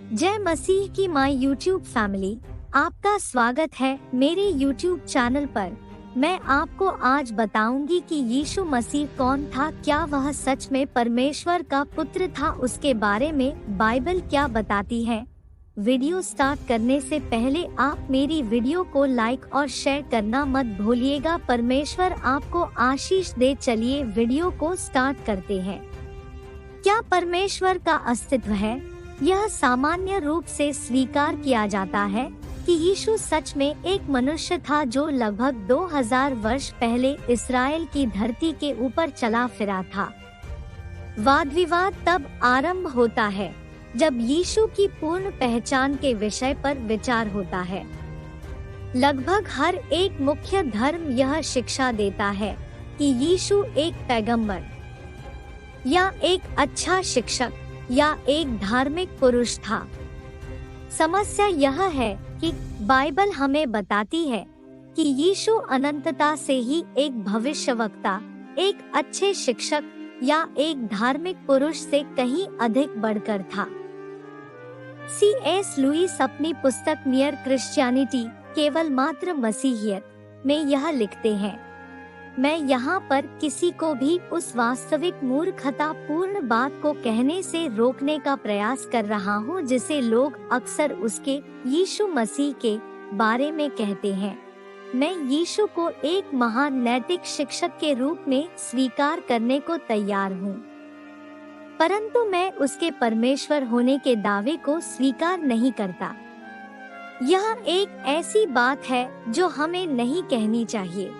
जय मसीह की my YouTube family, आपका स्वागत है मेरे यूट्यूब चैनल पर। मैं आपको आज बताऊंगी कि यीशु मसीह कौन था, क्या वह सच में परमेश्वर का पुत्र था, उसके बारे में बाइबल क्या बताती है। वीडियो स्टार्ट करने से पहले आप मेरी वीडियो को लाइक और शेयर करना मत भूलिएगा। परमेश्वर आपको आशीष दे। चलिए वीडियो को स्टार्ट करते हैं। क्या परमेश्वर का अस्तित्व है? यह सामान्य रूप से स्वीकार किया जाता है कि यीशु सच में एक मनुष्य था जो लगभग 2000 वर्ष पहले इस्राएल की धरती के ऊपर चला फिरा था। वाद विवाद तब आरंभ होता है जब यीशु की पूर्ण पहचान के विषय पर विचार होता है। लगभग हर एक मुख्य धर्म यह शिक्षा देता है कि यीशु एक पैगंबर या एक अच्छा शिक्षक या एक धार्मिक पुरुष था। समस्या यह है कि बाइबल हमें बताती है कि यीशु अनंतता से ही एक भविष्यवक्ता, एक अच्छे शिक्षक या एक धार्मिक पुरुष से कहीं अधिक बढ़कर था। C.S. लुईस अपनी पुस्तक मियर क्रिश्चियनिटी, केवल मात्र मसीहियत में यह लिखते हैं, मैं यहाँ पर किसी को भी उस वास्तविक मूर्खता पूर्ण बात को कहने से रोकने का प्रयास कर रहा हूँ जिसे लोग अक्सर उसके यीशु मसीह के बारे में कहते हैं। मैं यीशु को एक महान नैतिक शिक्षक के रूप में स्वीकार करने को तैयार हूँ, परंतु मैं उसके परमेश्वर होने के दावे को स्वीकार नहीं करता। यह एक ऐसी बात है जो हमें नहीं कहनी चाहिए।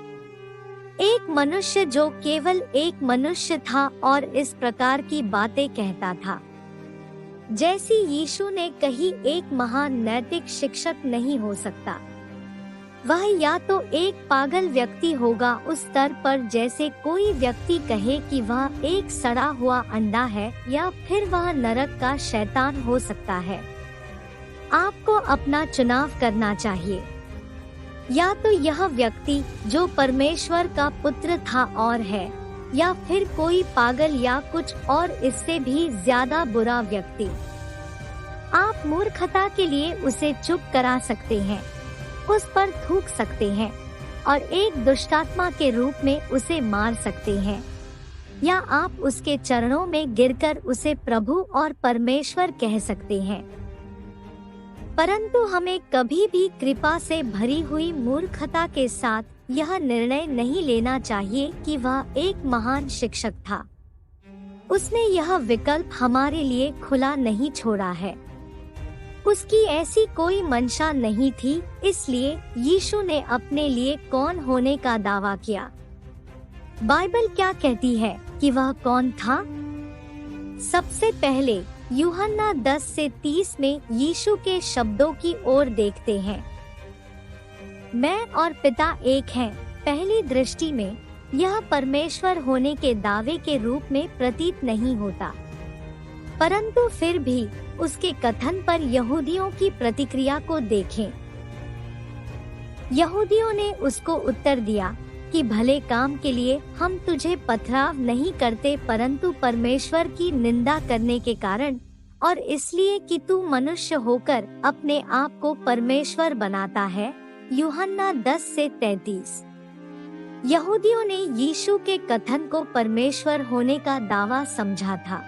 एक मनुष्य जो केवल एक मनुष्य था और इस प्रकार की बातें कहता था जैसी यीशु ने कही, एक महान नैतिक शिक्षक नहीं हो सकता। वह या तो एक पागल व्यक्ति होगा उस स्तर पर जैसे कोई व्यक्ति कहे कि वह एक सड़ा हुआ अंडा है, या फिर वह नरक का शैतान हो सकता है। आपको अपना चुनाव करना चाहिए। या तो यह व्यक्ति जो परमेश्वर का पुत्र था और है, या फिर कोई पागल या कुछ और इससे भी ज्यादा बुरा व्यक्ति। आप मूर्खता के लिए उसे चुप करा सकते हैं, उस पर थूक सकते हैं और एक दुष्टात्मा के रूप में उसे मार सकते हैं, या आप उसके चरणों में गिरकर उसे प्रभु और परमेश्वर कह सकते हैं। परंतु हमें कभी भी कृपा से भरी हुई मूर्खता के साथ यह निर्णय नहीं लेना चाहिए कि वह एक महान शिक्षक था। उसने यह विकल्प हमारे लिए खुला नहीं छोड़ा है। उसकी ऐसी कोई मंशा नहीं थी, इसलिए यीशु ने अपने लिए कौन होने का दावा किया। बाइबल क्या कहती है कि वह कौन था? सबसे पहले यूहन्ना 10 से 30 में यीशु के शब्दों की ओर देखते हैं। मैं और पिता एक हैं। पहली दृष्टि में यह परमेश्वर होने के दावे के रूप में प्रतीत नहीं होता, परंतु फिर भी उसके कथन पर यहूदियों की प्रतिक्रिया को देखें। यहूदियों ने उसको उत्तर दिया कि भले काम के लिए हम तुझे पथराव नहीं करते, परंतु परमेश्वर की निंदा करने के कारण और इसलिए कि तू मनुष्य होकर अपने आप को परमेश्वर बनाता है। यूहन्ना 10 से 33। यहूदियों ने यीशु के कथन को परमेश्वर होने का दावा समझा था।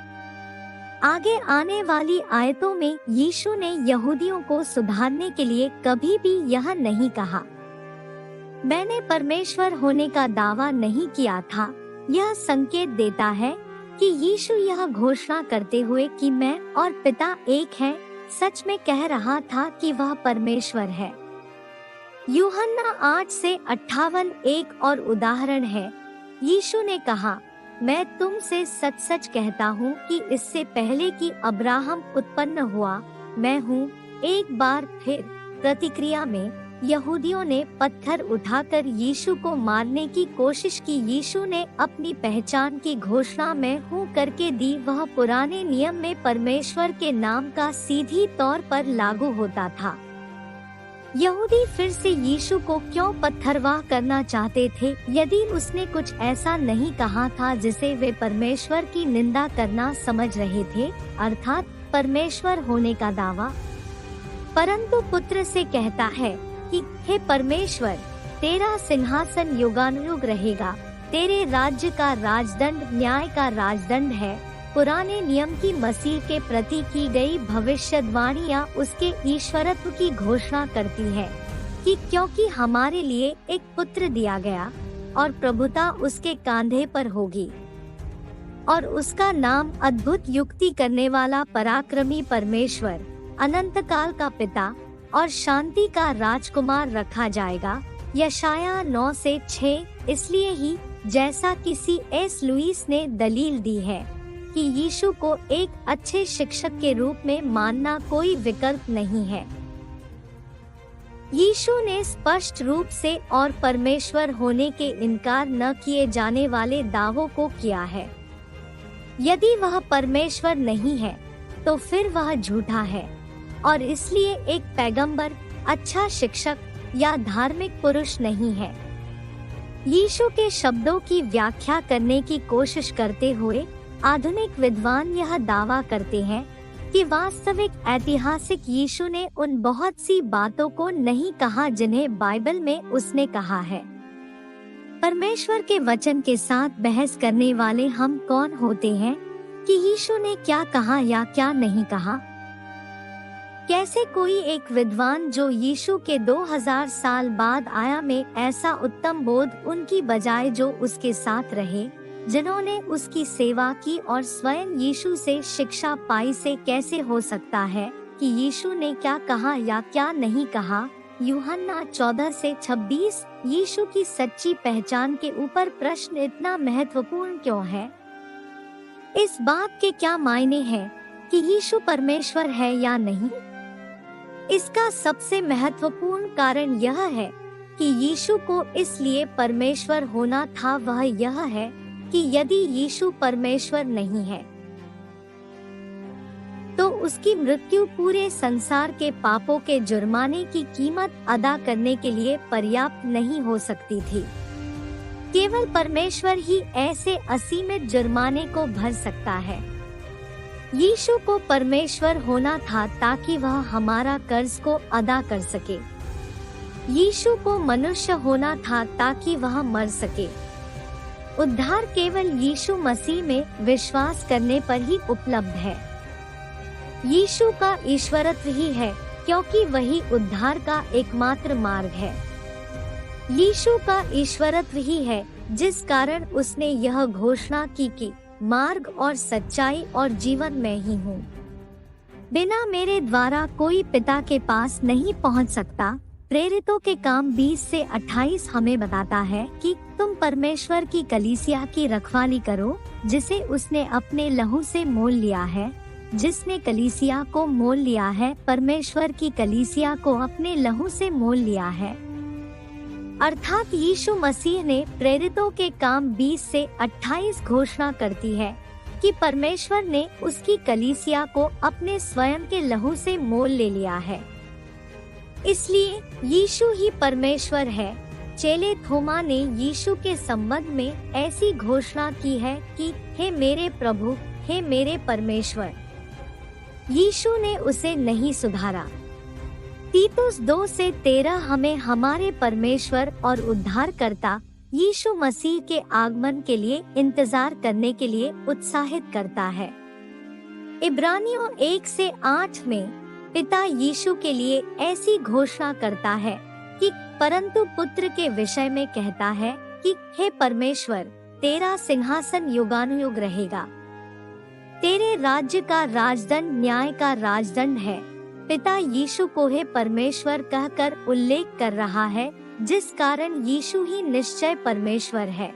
आगे आने वाली आयतों में यीशु ने यहूदियों को सुधारने के लिए कभी भी यह नहीं कहा, मैंने परमेश्वर होने का दावा नहीं किया था। यह संकेत देता है कि यीशु यह घोषणा करते हुए कि मैं और पिता एक हैं, सच में कह रहा था कि वह परमेश्वर है। यूहन्ना 8 से 58 एक और उदाहरण है। यीशु ने कहा, मैं तुमसे सच सच कहता हूँ कि इससे पहले कि अब्राहम उत्पन्न हुआ, मैं हूँ। एक बार फिर प्रतिक्रिया में यहूदियों ने पत्थर उठाकर यीशु को मारने की कोशिश की। यीशु ने अपनी पहचान की घोषणा मैं हूँ करके दी। वह पुराने नियम में परमेश्वर के नाम का सीधी तौर पर लागू होता था। यहूदी फिर से यीशु को क्यों पत्थरवाह करना चाहते थे? यदि उसने कुछ ऐसा नहीं कहा था जिसे वे परमेश्वर की निंदा करना समझ रहे थे, अर्थात परमेश्वर होने का दावा, परंतु पुत्र से कहता है कि हे परमेश्वर, तेरा सिंहासन युगानुयुग रहेगा, तेरे राज्य का राजदंड न्याय का राजदंड है। पुराने नियम की मसीह के प्रति की गई भविष्यवाणियां उसके ईश्वरत्व की घोषणा करती है कि क्योंकि हमारे लिए एक पुत्र दिया गया और प्रभुता उसके कांधे पर होगी और उसका नाम अद्भुत युक्ति करने वाला पराक्रमी परमेश्वर, अनंत काल का पिता और शांति का राजकुमार रखा जाएगा। यशाया 9:6। इसलिए ही जैसा किसी एस लुईस ने दलील दी है कि यीशु को एक अच्छे शिक्षक के रूप में मानना कोई विकल्प नहीं है। यीशु ने स्पष्ट रूप से और परमेश्वर होने के इनकार न किए जाने वाले दावों को किया है। यदि वह परमेश्वर नहीं है तो फिर वह झूठा है और इसलिए एक पैगंबर, अच्छा शिक्षक या धार्मिक पुरुष नहीं है। यीशु के शब्दों की व्याख्या करने की कोशिश करते हुए आधुनिक विद्वान यह दावा करते हैं कि वास्तविक ऐतिहासिक यीशु ने उन बहुत सी बातों को नहीं कहा जिन्हें बाइबल में उसने कहा है। परमेश्वर के वचन के साथ बहस करने वाले हम कौन होते हैं कि यीशु ने क्या कहा या क्या नहीं कहा? कैसे कोई एक विद्वान जो यीशु के 2000 साल बाद आया में ऐसा उत्तम बोध उनकी बजाय जो उसके साथ रहे, जिन्होंने उसकी सेवा की और स्वयं यीशु से शिक्षा पाई से कैसे हो सकता है कि यीशु ने क्या कहा या क्या नहीं कहा? यूहन्ना 14:26। यीशु की सच्ची पहचान के ऊपर प्रश्न इतना महत्वपूर्ण क्यों है? इस बात के क्या मायने हैं कि यीशु परमेश्वर है या नहीं? इसका सबसे महत्वपूर्ण कारण यह है कि यीशु को इसलिए परमेश्वर होना था। वह यह है कि यदि यीशु परमेश्वर नहीं है तो उसकी मृत्यु पूरे संसार के पापों के जुर्माने की कीमत अदा करने के लिए पर्याप्त नहीं हो सकती थी। केवल परमेश्वर ही ऐसे असीमित जुर्माने को भर सकता है। यीशु को परमेश्वर होना था ताकि वह हमारा कर्ज को अदा कर सके। यीशु को मनुष्य होना था ताकि वह मर सके। उद्धार केवल यीशु मसीह में विश्वास करने पर ही उपलब्ध है। यीशु का ईश्वरत्व ही है क्योंकि वही उद्धार का एकमात्र मार्ग है। यीशु का ईश्वरत्व ही है जिस कारण उसने यह घोषणा की कि मार्ग और सच्चाई और जीवन मैं ही हूँ। बिना मेरे द्वारा कोई पिता के पास नहीं पहुँच सकता। प्रेरितों के काम 20-28 हमें बताता है कि तुम परमेश्वर की कलीसिया की रखवाली करो जिसे उसने अपने लहू से मोल लिया है। जिसने कलीसिया को मोल लिया है, परमेश्वर की कलीसिया को अपने लहू से मोल लिया है। अर्थात यीशु मसीह ने प्रेरितों के काम 20-28 घोषणा करती है कि परमेश्वर ने उसकी कलीसिया को अपने स्वयं के लहू से मोल ले लिया है। इसलिए यीशु ही परमेश्वर है। चेले थोमा ने यीशु के संबंध में ऐसी घोषणा की है कि हे मेरे प्रभु, हे मेरे परमेश्वर। यीशु ने उसे नहीं सुधारा। तीतुस 2:13 हमें हमारे परमेश्वर और उद्धारकर्ता यीशु मसीह के आगमन के लिए इंतजार करने के लिए उत्साहित करता है। इब्रानियों 1:8 में पिता यीशु के लिए ऐसी घोषणा करता है कि परंतु पुत्र के विषय में कहता है कि हे परमेश्वर, तेरा सिंहासन युगानुयुग रहेगा, तेरे राज्य का राजदंड न्याय का राजदंड है। पिता यीशु को हे परमेश्वर कहकर उल्लेख कर रहा है, जिस कारण यीशु ही निश्चय परमेश्वर है।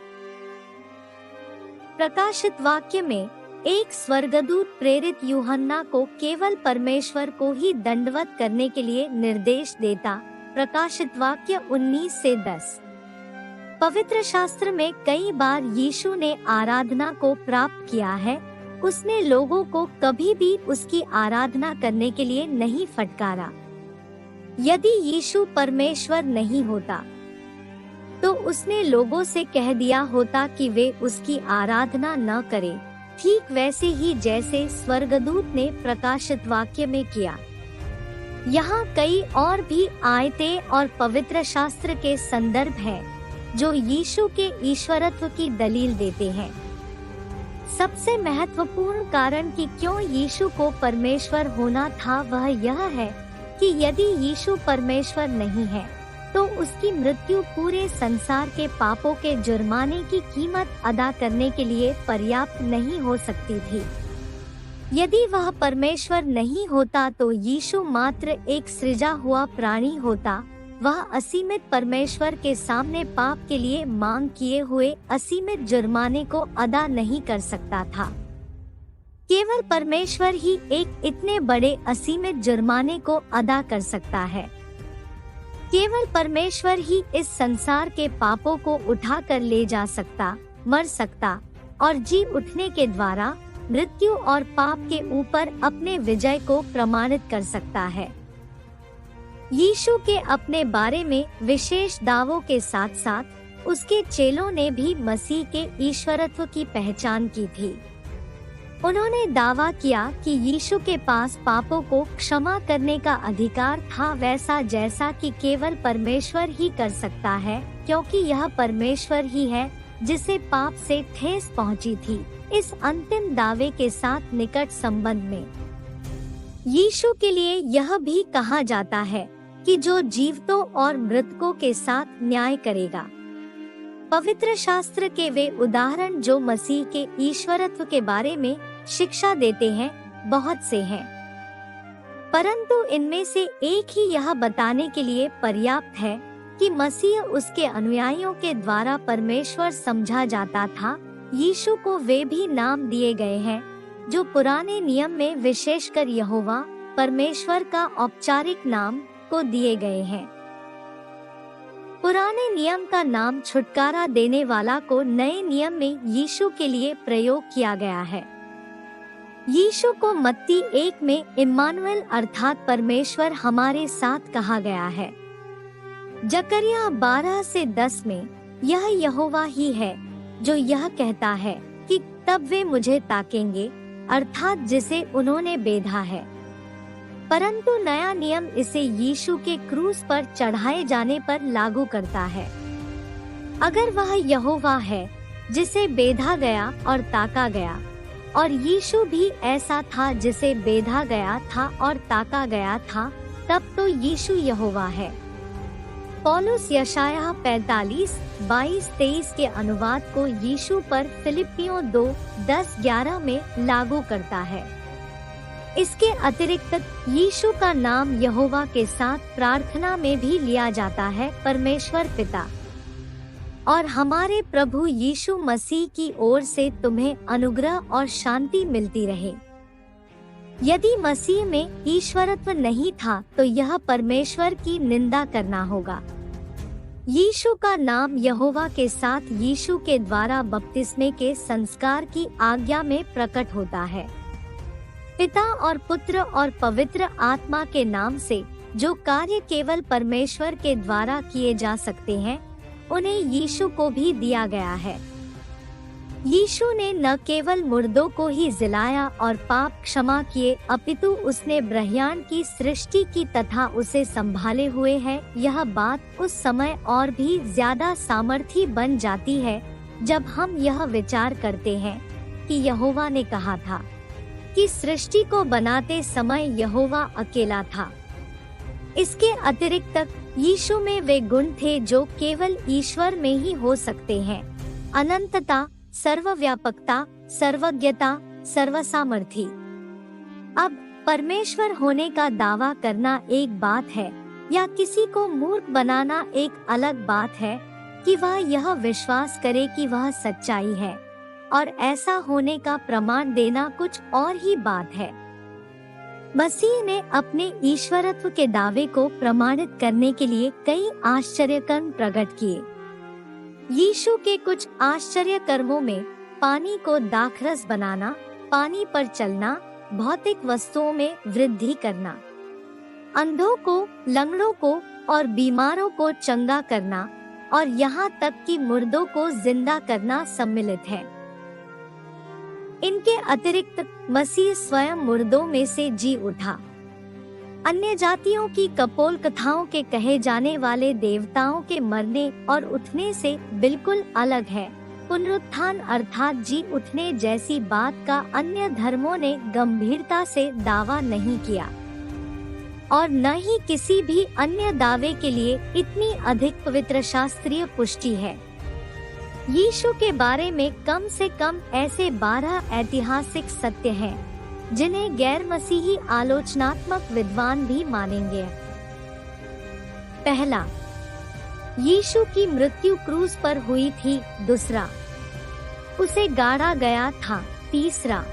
प्रकाशित वाक्य में एक स्वर्गदूत प्रेरित यूहन्ना को केवल परमेश्वर को ही दंडवत करने के लिए निर्देश देता। प्रकाशित वाक्य 19:10। पवित्र शास्त्र में कई बार यीशु ने आराधना को प्राप्त किया है। उसने लोगों को कभी भी उसकी आराधना करने के लिए नहीं फटकारा। यदि यीशु परमेश्वर नहीं होता तो उसने लोगों से कह दिया होता कि वे उसकी आराधना न करें। ठीक वैसे ही जैसे स्वर्गदूत ने प्रकाशित वाक्य में किया। यहाँ कई और भी आयतें और पवित्र शास्त्र के संदर्भ हैं जो यीशु के ईश्वरत्व की दलील देते हैं। सबसे महत्वपूर्ण कारण कि क्यों यीशु को परमेश्वर होना था वह यह है कि यदि यीशु परमेश्वर नहीं है तो उसकी मृत्यु पूरे संसार के पापों के जुर्माने की कीमत अदा करने के लिए पर्याप्त नहीं हो सकती थी। यदि वह परमेश्वर नहीं होता तो यीशु मात्र एक सृजा हुआ प्राणी होता। वह असीमित परमेश्वर के सामने पाप के लिए मांग किए हुए असीमित जुर्माने को अदा नहीं कर सकता था। केवल परमेश्वर ही एक इतने बड़े असीमित जुर्माने को अदा कर सकता है। केवल परमेश्वर ही इस संसार के पापों को उठा कर ले जा सकता, मर सकता और जी उठने के द्वारा मृत्यु और पाप के ऊपर अपने विजय को प्रमाणित कर सकता है। यीशु के अपने बारे में विशेष दावों के साथ साथ उसके चेलों ने भी मसीह के ईश्वरत्व की पहचान की थी। उन्होंने दावा किया कि यीशु के पास पापों को क्षमा करने का अधिकार था, वैसा जैसा कि केवल परमेश्वर ही कर सकता है, क्योंकि यह परमेश्वर ही है जिसे पाप से ठेस पहुंची थी। इस अंतिम दावे के साथ निकट संबंध में यीशु के लिए यह भी कहा जाता है कि जो जीवितों और मृतकों के साथ न्याय करेगा। पवित्र शास्त्र के वे उदाहरण जो मसीह के ईश्वरत्व के बारे में शिक्षा देते हैं बहुत से हैं, परंतु इनमें से एक ही यह बताने के लिए पर्याप्त है कि मसीह उसके अनुयायियों के द्वारा परमेश्वर समझा जाता था। यीशु को वे भी नाम दिए गए हैं जो पुराने नियम में विशेषकर यहोवा परमेश्वर का औपचारिक नाम को दिए गए हैं। पुराने नियम का नाम छुटकारा देने वाला को नए नियम में यीशु के लिए प्रयोग किया गया है। यीशु को मत्ती 1 में इम्मानुएल अर्थात परमेश्वर हमारे साथ कहा गया है। जकरिया 12 से 10 में यह यहोवा ही है जो यह कहता है कि तब वे मुझे ताकेंगे, अर्थात जिसे उन्होंने बेधा है। परंतु नया नियम इसे यीशु के क्रूस पर चढ़ाए जाने पर लागू करता है। अगर वह यहोवा है जिसे बेधा गया और ताका गया, और यीशु भी ऐसा था जिसे बेधा गया था और ताका गया था, तब तो यीशु यहोवा है। पौलुस यशायाह 45, 22, 23 के अनुवाद को यीशु पर फिलिपियों 2, 10, 11 में लागू करता है। इसके अतिरिक्त यीशु का नाम यहोवा के साथ प्रार्थना में भी लिया जाता है, परमेश्वर पिता। और हमारे प्रभु यीशु मसीह की ओर से तुम्हें अनुग्रह और शांति मिलती रहे। यदि मसीह में ईश्वरत्व नहीं था तो यह परमेश्वर की निंदा करना होगा। यीशु का नाम यहोवा के साथ यीशु के द्वारा बपतिस्मे के संस्कार की आज्ञा में प्रकट होता है। पिता और पुत्र और पवित्र आत्मा के नाम से जो कार्य केवल परमेश्वर के द्वारा किए जा सकते हैं, उन्हें यीशु को भी दिया गया है। यीशु ने न केवल मुर्दों को ही जिलाया और पाप क्षमा किए, अपितु उसने ब्रह्मांड की सृष्टि की तथा उसे संभाले हुए है। यह बात उस समय और भी ज्यादा सामर्थी बन जाती है जब हम यह विचार करते हैं कि यहोवा ने कहा था कि सृष्टि को बनाते समय यहोवा अकेला था। इसके अतिरिक्त यीशु में वे गुण थे जो केवल ईश्वर में ही हो सकते हैं: अनंतता, सर्वव्यापकता, सर्वज्ञता, सर्वसामर्थी। अब परमेश्वर होने का दावा करना एक बात है, या किसी को मूर्ख बनाना एक अलग बात है कि वह यह विश्वास करे कि वह सच्चाई है, और ऐसा होने का प्रमाण देना कुछ और ही बात है। मसीह ने अपने ईश्वरत्व के दावे को प्रमाणित करने के लिए कई आश्चर्य कर्म प्रकट किए। यीशु के कुछ आश्चर्य कर्मों में पानी को दाखरस बनाना, पानी पर चलना, भौतिक वस्तुओं में वृद्धि करना, अंधों को, लंगड़ों को और बीमारों को चंगा करना, और यहाँ तक कि मुर्दों को जिंदा करना सम्मिलित है। इनके अतिरिक्त मसीह स्वयं मुर्दों में से जी उठा। अन्य जातियों की कपोल कथाओं के कहे जाने वाले देवताओं के मरने और उठने से बिल्कुल अलग है। पुनरुत्थान अर्थात जी उठने जैसी बात का अन्य धर्मों ने गंभीरता से दावा नहीं किया और न ही किसी भी अन्य दावे के लिए इतनी अधिक पवित्र शास्त्रीय पुष्टि है। यीशु के बारे में कम से कम ऐसे 12 ऐतिहासिक सत्य हैं जिन्हें गैर मसीही आलोचनात्मक विद्वान भी मानेंगे। पहला, यीशु की मृत्यु क्रूस पर हुई थी। दूसरा, उसे गाड़ा गया था। तीसरा,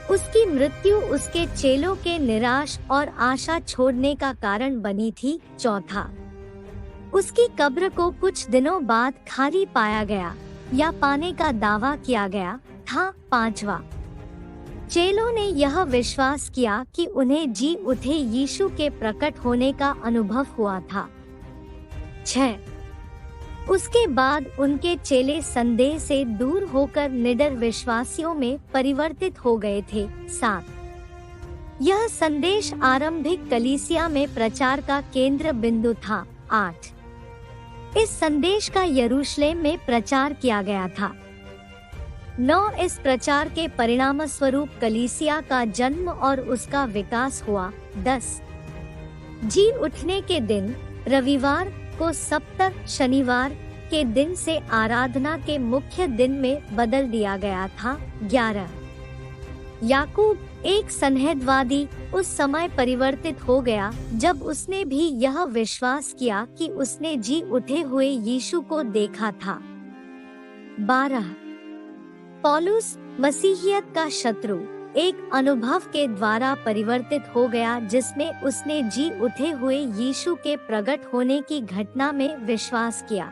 उसकी मृत्यु उसके चेलों के निराश और आशा छोड़ने का कारण बनी थी। चौथा, उसकी कब्र को कुछ दिनों बाद खाली पाया गया या पाने का दावा किया गया था। पांचवा, चेलों ने यह विश्वास किया कि उन्हें जी उठे यीशु के प्रकट होने का अनुभव हुआ था। 6. उसके बाद उनके चेले संदेह से दूर होकर निडर विश्वासियों में परिवर्तित हो गए थे। 7. यह संदेश आरंभिक कलीसिया में प्रचार का केंद्र बिंदु था। 8. इस संदेश का यरूशलेम में प्रचार किया गया था। 9. इस प्रचार के परिणाम स्वरूप कलीसिया का जन्म और उसका विकास हुआ। 10. जी उठने के दिन रविवार को सप्ताह शनिवार के दिन से आराधना के मुख्य दिन में बदल दिया गया था। 11. याकूब, एक संहेदवादी, उस समय परिवर्तित हो गया जब उसने भी यह विश्वास किया कि उसने जी उठे हुए यीशु को देखा था। 12. पौलुस, मसीहियत का शत्रु, एक अनुभव के द्वारा परिवर्तित हो गया जिसमें उसने जी उठे हुए यीशु के प्रकट होने की घटना में विश्वास किया।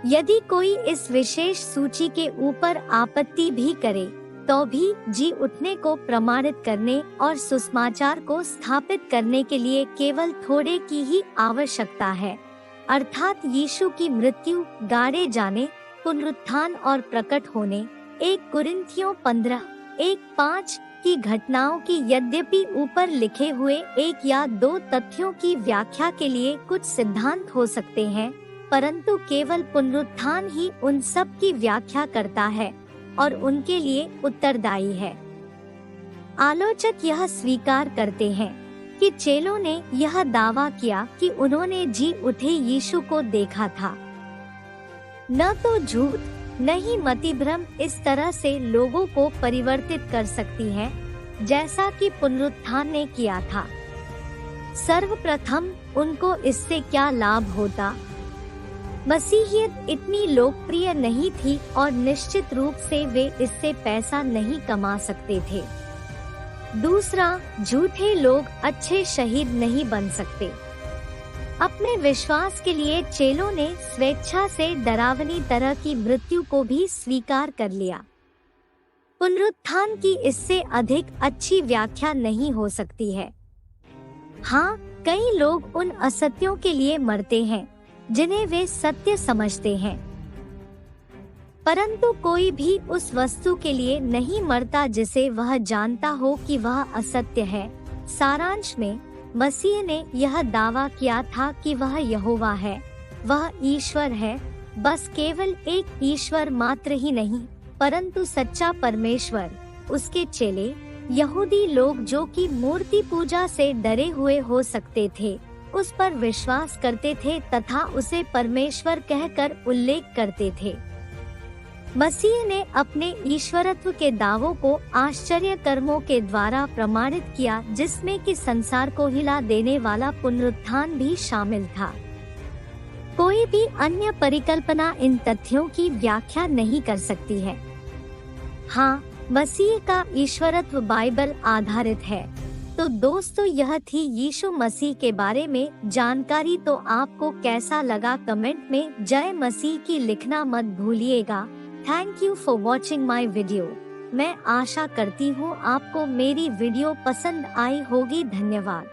यदि कोई इस विशेष सूची के ऊपर आपत्ति भी करे तो भी जी उठने को प्रमाणित करने और सुसमाचार को स्थापित करने के लिए केवल थोड़े की ही आवश्यकता है, अर्थात यीशु की मृत्यु, गाड़े जाने, पुनरुत्थान और प्रकट होने। 1 कुरिन्थियों 15:1-5 की घटनाओं की यद्यपि ऊपर लिखे हुए 1 या 2 तथ्यों की व्याख्या के लिए कुछ सिद्धांत हो सकते हैं, परंतु केवल पुनरुत्थान ही उन सब की व्याख्या करता है और उनके लिए उत्तरदायी है। आलोचक यह स्वीकार करते हैं कि चेलों ने यह दावा किया कि उन्होंने जी उठे यीशु को देखा था। न तो झूठ न ही मतिभ्रम इस तरह से लोगों को परिवर्तित कर सकती है जैसा कि पुनरुत्थान ने किया था। सर्वप्रथम उनको इससे क्या लाभ होता? मसीहियत इतनी लोकप्रिय नहीं थी और निश्चित रूप से वे इससे पैसा नहीं कमा सकते थे। दूसरा, झूठे लोग अच्छे शहीद नहीं बन सकते। अपने विश्वास के लिए चेलों ने स्वेच्छा से डरावनी तरह की मृत्यु को भी स्वीकार कर लिया। पुनरुत्थान की इससे अधिक अच्छी व्याख्या नहीं हो सकती है। हाँ, कई लोग उन असत्यों के लिए मरते हैं जिन्हें वे सत्य समझते हैं, परंतु कोई भी उस वस्तु के लिए नहीं मरता जिसे वह जानता हो कि वह असत्य है। सारांश में, मसीह ने यह दावा किया था कि वह यहोवा है, वह ईश्वर है, बस केवल एक ईश्वर मात्र ही नहीं, परंतु सच्चा परमेश्वर। उसके चेले, यहूदी लोग जो कि मूर्ति पूजा से डरे हुए हो सकते थे, उस पर विश्वास करते थे तथा उसे परमेश्वर कहकर उल्लेख करते थे। मसीह ने अपने ईश्वरत्व के दावों को आश्चर्य कर्मों के द्वारा प्रमाणित किया, जिसमें कि संसार को हिला देने वाला पुनरुत्थान भी शामिल था। कोई भी अन्य परिकल्पना इन तथ्यों की व्याख्या नहीं कर सकती है। हाँ, मसीह का ईश्वरत्व बाइबल आधारित है। तो दोस्तों, यह थी यीशु मसीह के बारे में जानकारी। तो आपको कैसा लगा कमेंट में जय मसीह की लिखना मत भूलिएगा। Thank you for watching my video. मैं आशा करती हूँ आपको मेरी वीडियो पसंद आई होगी। धन्यवाद।